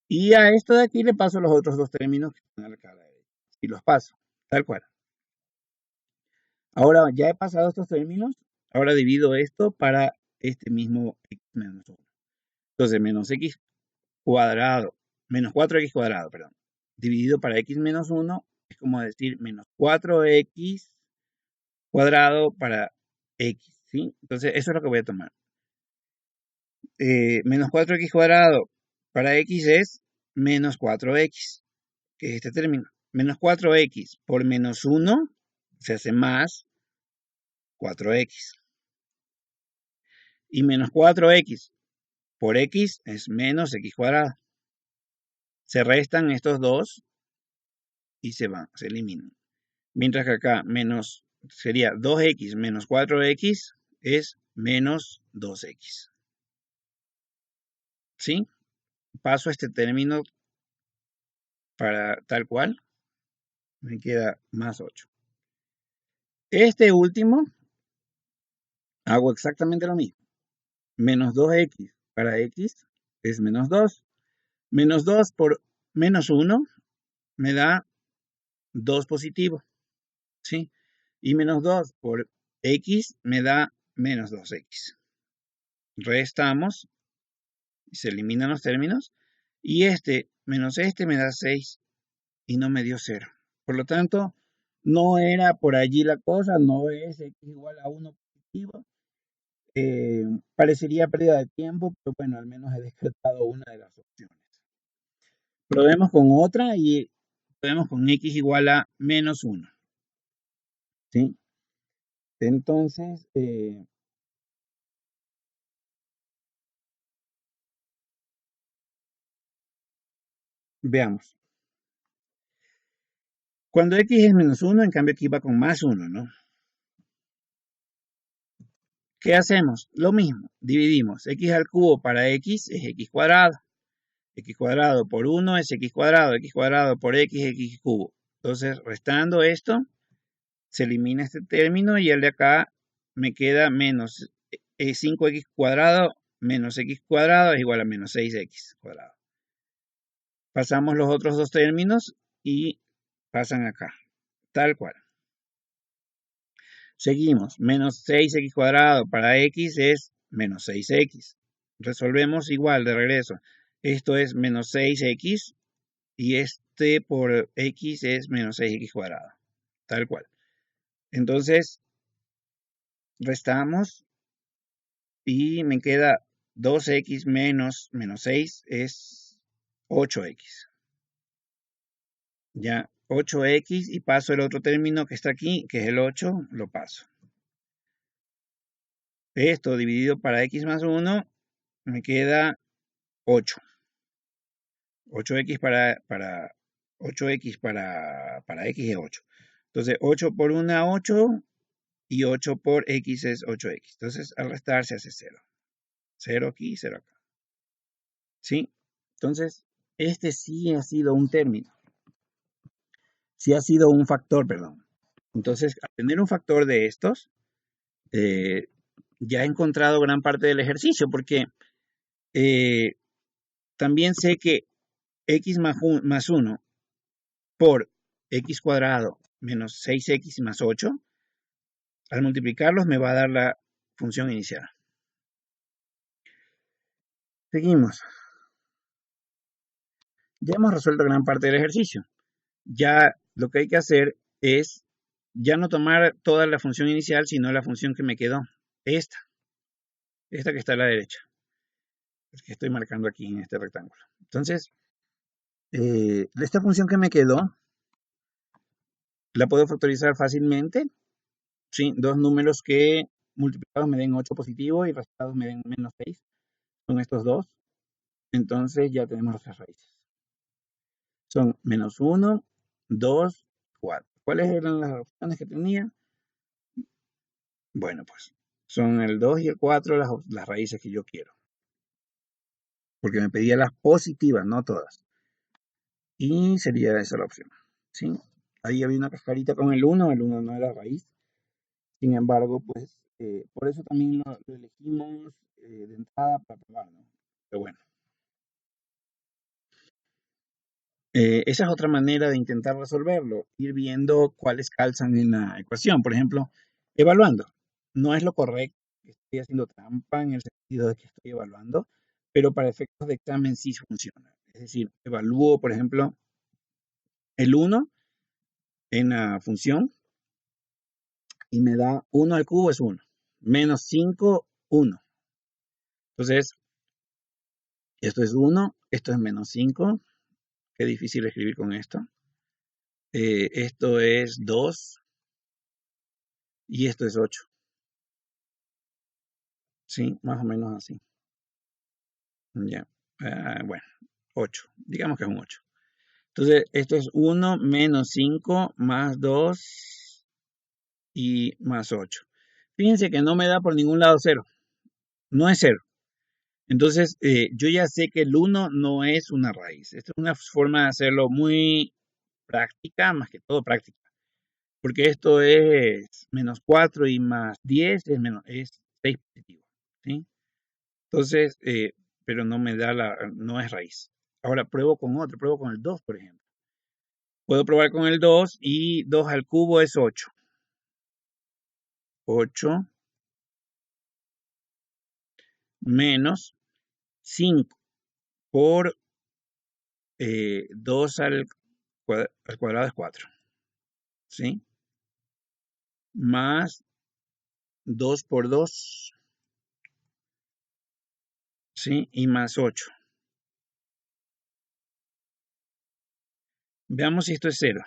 Y a esto de aquí le paso los otros dos términos que están a la cara de ellos. Y los paso, tal cual. Ahora ya he pasado estos términos, ahora divido esto para este mismo x menos 1. Entonces, menos x cuadrado, menos 4x cuadrado, perdón, dividido para x menos 1 es como decir menos 4x cuadrado para x, ¿sí? Entonces, eso es lo que voy a tomar. Menos 4x cuadrado para x es menos 4x, que es este término. Menos 4x por menos 1 se hace más 4x. Y menos 4x por x es menos x cuadrado. Se restan estos dos y se van, se eliminan. Mientras que acá menos sería 2x menos 4x es menos 2x. ¿Sí? Paso este término para tal cual. Me queda más 8. Este último, hago exactamente lo mismo. Menos 2x para x es menos 2. Menos 2 por menos 1 me da 2 positivo. ¿Sí? Y menos 2 por x me da menos 2x. Restamos y se eliminan los términos. Y este menos este me da 6 y no me dio 0. Por lo tanto, no era por allí la cosa, no es x igual a 1 positivo. Parecería pérdida de tiempo, pero bueno, al menos he descartado una de las opciones. Probemos con otra y probemos con x igual a menos 1. ¿Sí? Entonces, veamos. Cuando x es menos 1, en cambio aquí va con más 1, ¿no? ¿Qué hacemos? Lo mismo, dividimos x al cubo para x es x cuadrado. X cuadrado por 1 es x cuadrado por x es x cubo. Entonces, restando esto, se elimina este término y el de acá me queda menos 5x cuadrado menos x cuadrado es igual a menos 6x cuadrado. Pasamos los otros dos términos y pasan acá, tal cual. Seguimos, menos 6x cuadrado para x es menos 6x. Resolvemos igual de regreso. Esto es menos 6x y este por x es menos 6x cuadrado. Tal cual. Entonces, restamos y me queda 2x menos menos 6 es 8x. Ya, 8x y paso el otro término que está aquí, que es el 8, lo paso. Esto dividido para x más 1 me queda 8. 8x para 8x para x es 8. Entonces 8 por 1, 8 y 8 por x es 8x. Entonces al restar se hace 0. 0 aquí, 0 acá. ¿Sí? Entonces este sí ha sido un término. Sí ha sido un factor, perdón. Entonces al tener un factor de estos, ya he encontrado gran parte del ejercicio porque también sé que x más 1 por x cuadrado menos 6x más 8, al multiplicarlos me va a dar la función inicial. Seguimos. Ya hemos resuelto gran parte del ejercicio. Ya lo que hay que hacer es ya no tomar toda la función inicial, sino la función que me quedó. Esta que está a la derecha. Es que estoy marcando aquí en este rectángulo. Entonces, esta función que me quedó, la puedo factorizar fácilmente. ¿Sí? Dos números que multiplicados me den 8 positivo y restados me den menos 6. Son estos dos. Entonces ya tenemos las raíces. Son menos 1, 2, 4. ¿Cuáles eran las opciones que tenía? Bueno, pues son el 2 y el 4 las raíces que yo quiero. Porque me pedía las positivas, no todas. Y sería esa la opción. ¿Sí? Ahí había una cascarita con el 1 no era raíz. Sin embargo, pues por eso también lo elegimos de entrada para probar, ¿no? Pero bueno. Esa es otra manera de intentar resolverlo, ir viendo cuáles calzan en la ecuación. Por ejemplo, evaluando. No es lo correcto, estoy haciendo trampa en el sentido de que estoy evaluando, pero para efectos de examen sí funciona. Es decir, evalúo, por ejemplo, el 1 en la función y me da 1 al cubo es 1, menos 5, 1. Entonces, esto es 1, esto es menos 5. Qué difícil escribir con esto. Esto es 2 y esto es 8. Sí, más o menos así. Ya. Bueno, 8. Digamos que es un 8. Entonces, esto es 1 menos 5 más 2 y más 8. Fíjense que no me da por ningún lado 0. No es 0. Entonces, yo ya sé que el 1 no es una raíz. Esta es una forma de hacerlo muy práctica, más que todo práctica. Porque esto es menos 4 y más 10 es 6 positivo. ¿Sí? Entonces, pero no me da no es raíz. Ahora pruebo con otro, pruebo con el 2, por ejemplo. Puedo probar con el 2 y 2 al cubo es 8. 8 menos 5 por 2 al cuadrado es 4. ¿Sí? Más 2 por 2. ¿Sí? Y más 8. Veamos si esto es 0.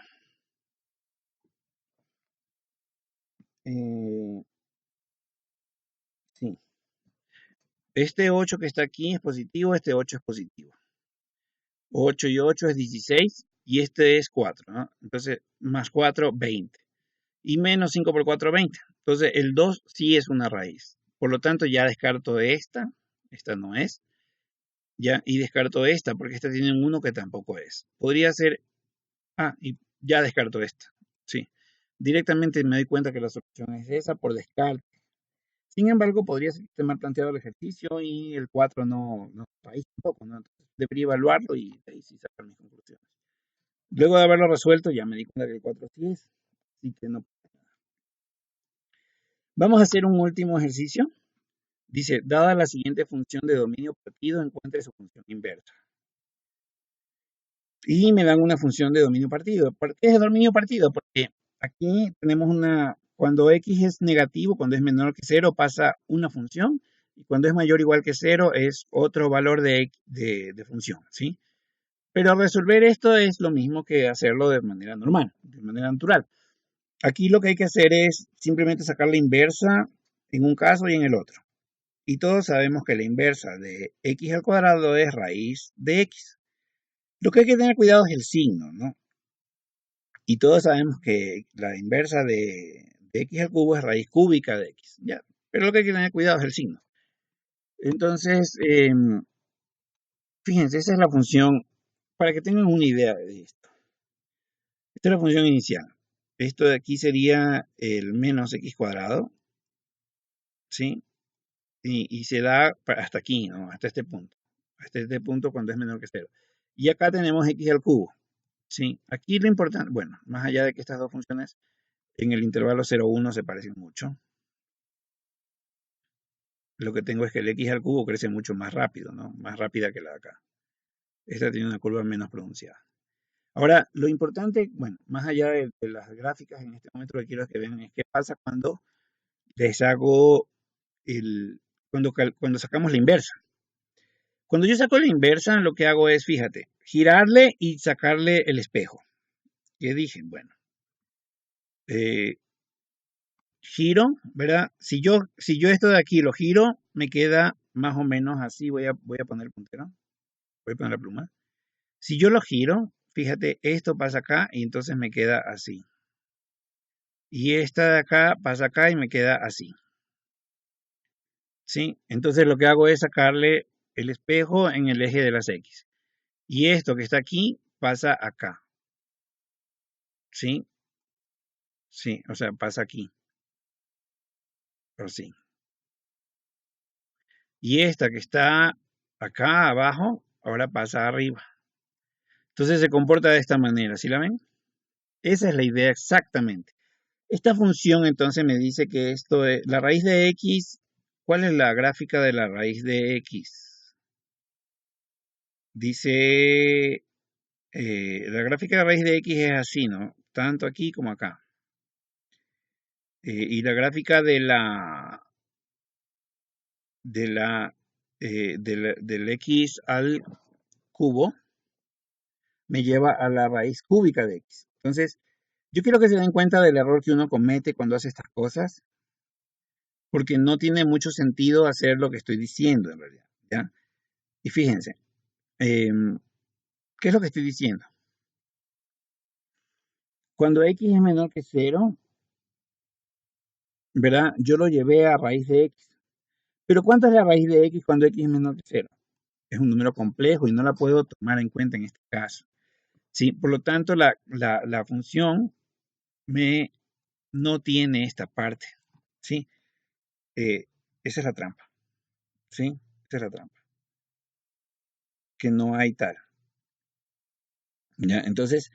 Sí. Este 8 que está aquí es positivo, este 8 es positivo. 8 y 8 es 16 y este es 4, ¿no? Entonces, más 4, 20. Y menos 5 por 4, 20. Entonces, el 2 sí es una raíz. Por lo tanto, ya descarto esta no es, ya, y descarto esta, porque esta tiene un 1 que tampoco es. Podría ser, y ya descarto esta, sí. Directamente me doy cuenta que la solución es esa por descarte. Sin embargo, podría ser mal planteado el ejercicio y el 4 no es raíz tampoco, ¿no? Entonces, debería evaluarlo y de ahí sí sacar mis conclusiones. Luego de haberlo resuelto, ya me di cuenta que el 4 sí es, así que no. Vamos a hacer un último ejercicio. Dice, dada la siguiente función de dominio partido, encuentre su función inversa. Y me dan una función de dominio partido. ¿Por qué es dominio partido? Porque aquí tenemos cuando x es negativo, cuando es menor que 0, pasa una función. Y cuando es mayor o igual que 0, es otro valor de función, ¿sí? Pero resolver esto es lo mismo que hacerlo de manera normal, de manera natural. Aquí lo que hay que hacer es simplemente sacar la inversa en un caso y en el otro. Y todos sabemos que la inversa de x al cuadrado es raíz de x. Lo que hay que tener cuidado es el signo, ¿no? Y todos sabemos que la inversa de x al cubo es raíz cúbica de x, ¿ya? Pero lo que hay que tener cuidado es el signo. Entonces, fíjense, esa es la función, para que tengan una idea de esto. Esta es la función inicial. Esto de aquí sería el menos x cuadrado, ¿sí? Y se da hasta aquí, ¿no? Hasta este punto. Hasta este punto cuando es menor que 0. Y acá tenemos x al cubo, ¿sí? Aquí lo importante, bueno, más allá de que estas dos funciones en el intervalo 0,1 se parecen mucho, lo que tengo es que el x al cubo crece mucho más rápido, ¿no? Más rápida que la de acá. Esta tiene una curva menos pronunciada. Ahora, lo importante, bueno, más allá de las gráficas, en este momento lo que quiero es que vean es qué pasa cuando les hago cuando sacamos la inversa. Cuando yo saco la inversa, lo que hago es, fíjate, girarle y sacarle el espejo. ¿Qué dije? Bueno, giro, ¿verdad? Si yo esto de aquí lo giro, me queda más o menos así. Voy a poner el puntero. Voy a poner la pluma. Si yo lo giro, fíjate, esto pasa acá y entonces me queda así. Y esta de acá pasa acá y me queda así. ¿Sí? Entonces lo que hago es sacarle el espejo en el eje de las X. Y esto que está aquí pasa acá. ¿Sí? Sí, o sea, pasa aquí. Así. Y esta que está acá abajo, ahora pasa arriba. Entonces se comporta de esta manera, ¿sí la ven? Esa es la idea exactamente. Esta función entonces me dice que esto es la raíz de x. ¿Cuál es la gráfica de la raíz de x? Dice, la gráfica de la raíz de x es así, ¿no? Tanto aquí como acá. Y la gráfica del x al cubo me lleva a la raíz cúbica de x. Entonces, yo quiero que se den cuenta del error que uno comete cuando hace estas cosas, porque no tiene mucho sentido hacer lo que estoy diciendo en realidad, ¿ya? Y fíjense, ¿qué es lo que estoy diciendo? Cuando x es menor que 0, ¿verdad? Yo lo llevé a raíz de x. Pero ¿cuánto es la raíz de x cuando x es menor que cero? Es un número complejo y no la puedo tomar en cuenta en este caso. ¿Sí? Por lo tanto, la función no tiene esta parte. ¿Sí? Esa es la trampa. ¿Sí? Esa es la trampa. Que no hay tal. ¿Ya? Entonces,